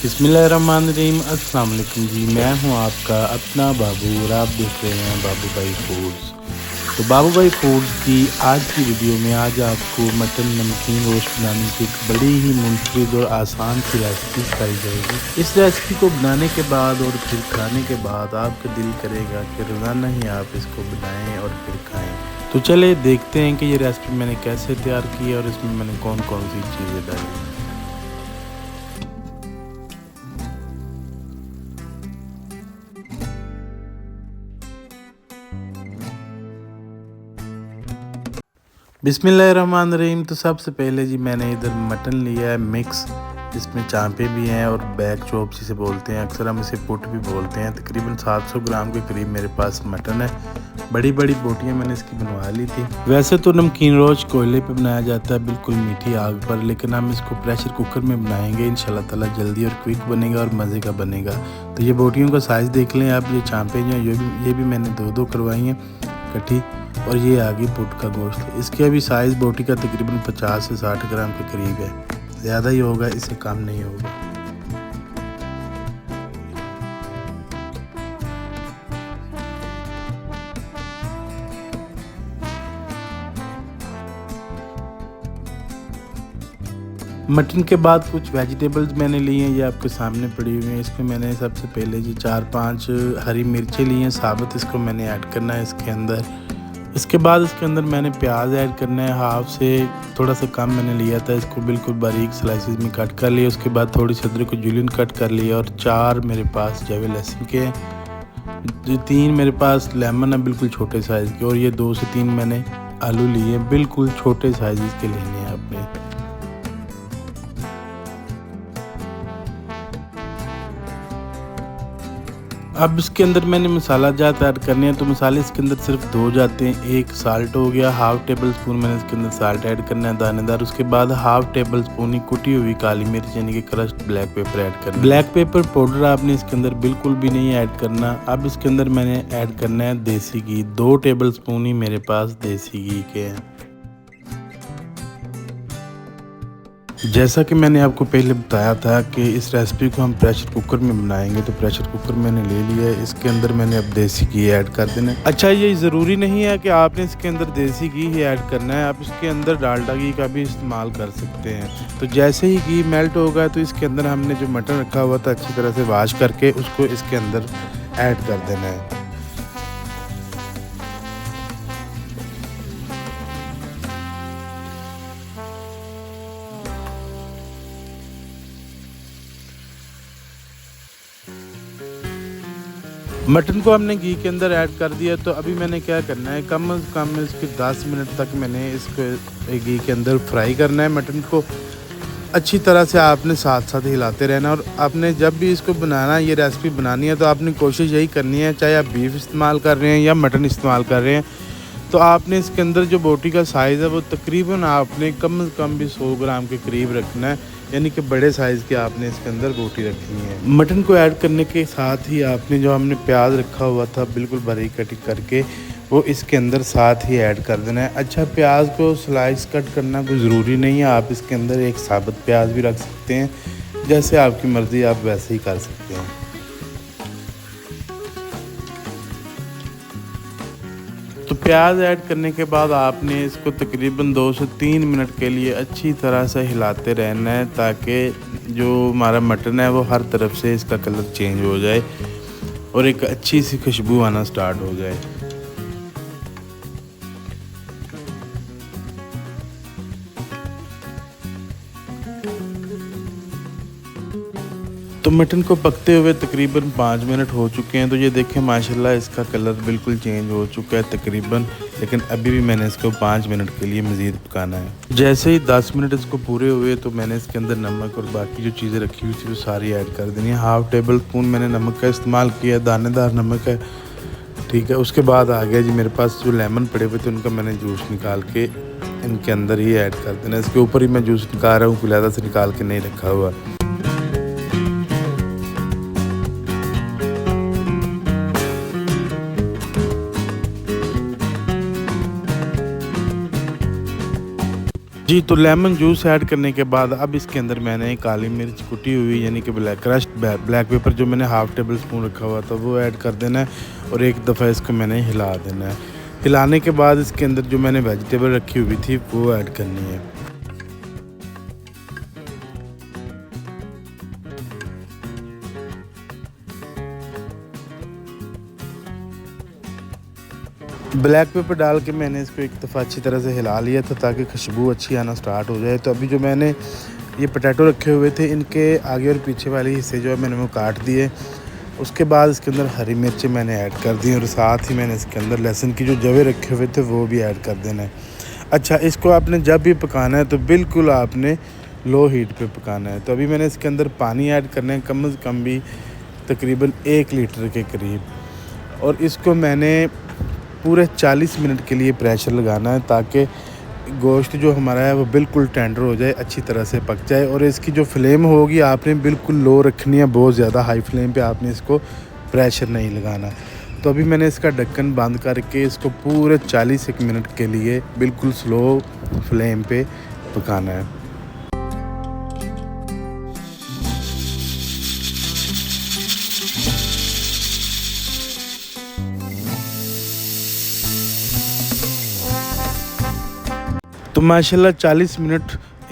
बिस्मिल्लाहिर्रहमानिर्रहीम। अस्सलाम वालेकुम जी, मैं हूं आपका अपना बाबू और आप देख रहे हैं बाबू भाई फूड्स। तो बाबू भाई फूड्स की आज की वीडियो में आज आपको मटन नमकीन रोस्ट बनाने की एक बड़ी ही मुनफरिद और आसान सी रेसिपी सिखाई जाएगी। इस रेसिपी को बनाने के बाद और फिर खाने के बाद आपका दिल करेगा कि रोज़ाना ही आप इसको बनाएं और फिर खाएं। तो चले देखते हैं कि ये रेसिपी मैंने कैसे तैयार की है और इसमें मैंने कौन कौन सी चीज़ें डाली। बिस्मिल्लाहिर्रहमानिर्रहीम। तो सबसे पहले जी मैंने इधर मटन लिया है मिक्स, इसमें चांपे भी हैं और बैक चॉप जिसे बोलते हैं, अक्सर हम इसे पुट भी बोलते हैं। तकरीबन 700 ग्राम के करीब मेरे पास मटन है। बड़ी बड़ी बोटियां मैंने इसकी बनवा ली थी। वैसे तो नमकीन रोस्ट कोयले पे बनाया जाता है, बिल्कुल मीठी आग पर, लेकिन हम इसको प्रेशर कुकर में बनाएंगे इंशाल्लाह ताला। जल्दी और क्विक बनेगा और मज़े का बनेगा। तो ये बोटियों का साइज़ देख लें आप। ये चांपे जो ये भी मैंने दो करवाई हैं कटी, और ये आगे पुट का गोश्त। इसके अभी साइज़ बोटी का तकरीबन 50 से 60 ग्राम के करीब है, ज़्यादा ही होगा, इससे कम नहीं होगा। मटन के बाद कुछ वेजिटेबल्स मैंने ली हैं, ये आपके सामने पड़ी हुई हैं। इसमें मैंने सबसे पहले जी 4-5 हरी मिर्चें ली हैं साबुत, इसको मैंने ऐड करना है इसके अंदर। इसके बाद इसके अंदर मैंने प्याज ऐड करना है, हाफ से थोड़ा सा कम मैंने लिया था। इसको बिल्कुल बारीक स्लाइसेस में कट कर लिया। उसके बाद थोड़ी सी अदरक को जूलियन कट कर लिया और 4 मेरे पास जवे लहसुन के हैं। 3 मेरे पास लेमन है बिल्कुल छोटे साइज़ के, और ये 2 से 3 मैंने आलू लिए बिल्कुल छोटे साइज़ के लेने हैं अपने। अब इसके अंदर मैंने मसाला जात ऐड करने हैं, तो मसाले इसके अंदर सिर्फ 2 जाते हैं। एक साल्ट हो गया, हाफ टेबल स्पून मैंने इसके अंदर साल्ट ऐड करना है दानेदार। उसके बाद हाफ टेबल स्पून ही कुटी हुई काली मिर्च यानी कि क्रश्ड ब्लैक पेपर ऐड करना है। ब्लैक पेपर पाउडर आपने इसके अंदर बिल्कुल भी नहीं ऐड करना। अब इसके अंदर मैंने ऐड करना है देसी घी, 2 टेबल स्पून ही मेरे पास देसी घी के हैं। जैसा कि मैंने आपको पहले बताया था कि इस रेसिपी को हम प्रेशर कुकर में बनाएंगे, तो प्रेशर कुकर मैंने ले लिया है। इसके अंदर मैंने अब देसी घी ऐड कर देना है। अच्छा, ये ज़रूरी नहीं है कि आपने इसके अंदर देसी घी ही ऐड करना है, आप इसके अंदर डालडा घी का भी इस्तेमाल कर सकते हैं। तो जैसे ही घी मेल्ट होगा तो इसके अंदर हमने जो मटन रखा हुआ था अच्छी तरह से वॉश करके उसको इसके अंदर ऐड कर देना है। मटन को हमने घी के अंदर ऐड कर दिया, तो अभी मैंने क्या करना है, कम से कम इसके 10 मिनट तक मैंने इसको घी के अंदर फ्राई करना है। मटन को अच्छी तरह से आपने साथ साथ हिलाते रहना। और आपने जब भी इसको बनाना, ये रेसिपी बनानी है, तो आपने कोशिश यही करनी है, चाहे आप बीफ इस्तेमाल कर रहे हैं या मटन इस्तेमाल कर रहे हैं, तो आपने इसके अंदर जो बोटी का साइज़ है वो तकरीबन आपने कम से कम भी 100 ग्राम के करीब रखना है, यानी कि बड़े साइज़ के आपने इसके अंदर बोटी रखनी है। मटन को ऐड करने के साथ ही आपने जो हमने प्याज रखा हुआ था बिल्कुल बारीक कटिंग करके वो इसके अंदर साथ ही ऐड कर देना है। अच्छा, प्याज को स्लाइस कट करना कोई ज़रूरी नहीं है, आप इसके अंदर एक साबुत प्याज भी रख सकते हैं, जैसे आपकी मर्ज़ी, आप वैसे ही कर सकते हैं। तो प्याज ऐड करने के बाद आपने इसको तकरीबन 2 से 3 मिनट के लिए अच्छी तरह से हिलाते रहना है, ताकि जो हमारा मटन है वो हर तरफ से इसका कलर चेंज हो जाए और एक अच्छी सी खुशबू आना स्टार्ट हो जाए। तो मटन को पकते हुए तकरीबन 5 मिनट हो चुके हैं। तो ये देखें माशाल्लाह इसका कलर बिल्कुल चेंज हो चुका है तकरीबन, लेकिन अभी भी मैंने इसको 5 मिनट के लिए मज़ीद पकाना है। जैसे ही 10 मिनट इसको पूरे हुए तो मैंने इसके अंदर नमक और बाकी जो चीज़ें रखी हुई थी वो सारी ऐड कर देनी है। हाफ टेबल स्पून मैंने नमक का इस्तेमाल किया, दानेदार नमक है, ठीक है। उसके बाद आ गया जी मेरे पास जो लेमन पड़े हुए थे, उनका मैंने जूस निकाल के इनके अंदर ही ऐड कर देना। इसके ऊपर ही मैं जूस निकाल रहा हूँ, कुलादा से निकाल के नहीं रखा हुआ। जी, तो लेमन जूस ऐड करने के बाद अब इसके अंदर मैंने काली मिर्च कुटी हुई यानी कि ब्लैक पेपर जो मैंने हाफ़ टेबल स्पून रखा हुआ था वो ऐड कर देना है और एक दफ़ा इसको मैंने हिला देना है। हिलाने के बाद इसके अंदर जो मैंने वेजिटेबल रखी हुई थी वो ऐड करनी है। ब्लैक पेपर डाल के मैंने इसको एक दफ़ा अच्छी तरह से हिला लिया था ताकि खुशबू अच्छी आना स्टार्ट हो जाए। तो अभी जो मैंने ये पोटैटो रखे हुए थे इनके आगे और पीछे वाले हिस्से जो है मैंने वो काट दिए। उसके बाद इसके अंदर हरी मिर्चें मैंने ऐड कर दी और साथ ही मैंने इसके अंदर लहसुन की जो जवे रखे हुए थे वो भी ऐड कर देना है। अच्छा, इसको आपने जब भी पकाना है तो बिल्कुल आपने लो हीट पे पकाना है। तो अभी मैंने इसके अंदर पानी ऐड करना है कम से कम भी तकरीबन 1 लीटर के करीब और इसको मैंने पूरे 40 मिनट के लिए प्रेशर लगाना है ताकि गोश्त जो हमारा है वो बिल्कुल टेंडर हो जाए, अच्छी तरह से पक जाए। और इसकी जो फ्लेम होगी आपने बिल्कुल लो रखनी है, बहुत ज़्यादा हाई फ्लेम पे आपने इसको प्रेशर नहीं लगाना। तो अभी मैंने इसका ढक्कन बंद करके इसको पूरे 40 मिनट के लिए बिल्कुल स्लो फ्लेम पे पकाना है। तो माशाल्लाह 40 मिनट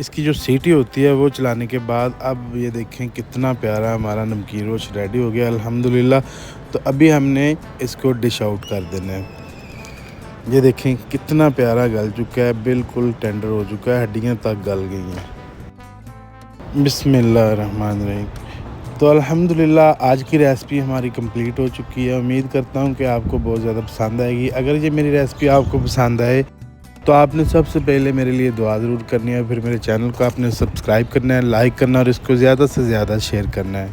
इसकी जो सीटी होती है वो चलाने के बाद अब ये देखें कितना प्यारा हमारा नमकीन रोश रेडी हो गया अल्हम्दुलिल्लाह। तो अभी हमने इसको डिश आउट कर देना है। ये देखें कितना प्यारा गल चुका है, बिल्कुल टेंडर हो चुका है, हड्डियां तक गल गई हैं। बिस्मिल्लाहिर्रहमानिर्रहीम। तो अल्हम्दुलिल्लाह आज की रेसिपी हमारी कंप्लीट हो चुकी है। उम्मीद करता हूँ कि आपको बहुत ज़्यादा पसंद आएगी। अगर ये मेरी रेसिपी आपको पसंद आए तो आपने सबसे पहले मेरे लिए दुआ ज़रूर करनी है, फिर मेरे चैनल को आपने सब्सक्राइब करना है, लाइक करना और इसको ज़्यादा से ज़्यादा शेयर करना है।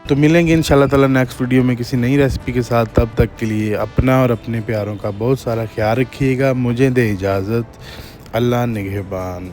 तो मिलेंगे इंशाल्लाह ताला नेक्स्ट वीडियो में किसी नई रेसिपी के साथ। तब तक के लिए अपना और अपने प्यारों का बहुत सारा ख्याल रखिएगा। मुझे दे इजाज़त। अल्लाह निगहबान।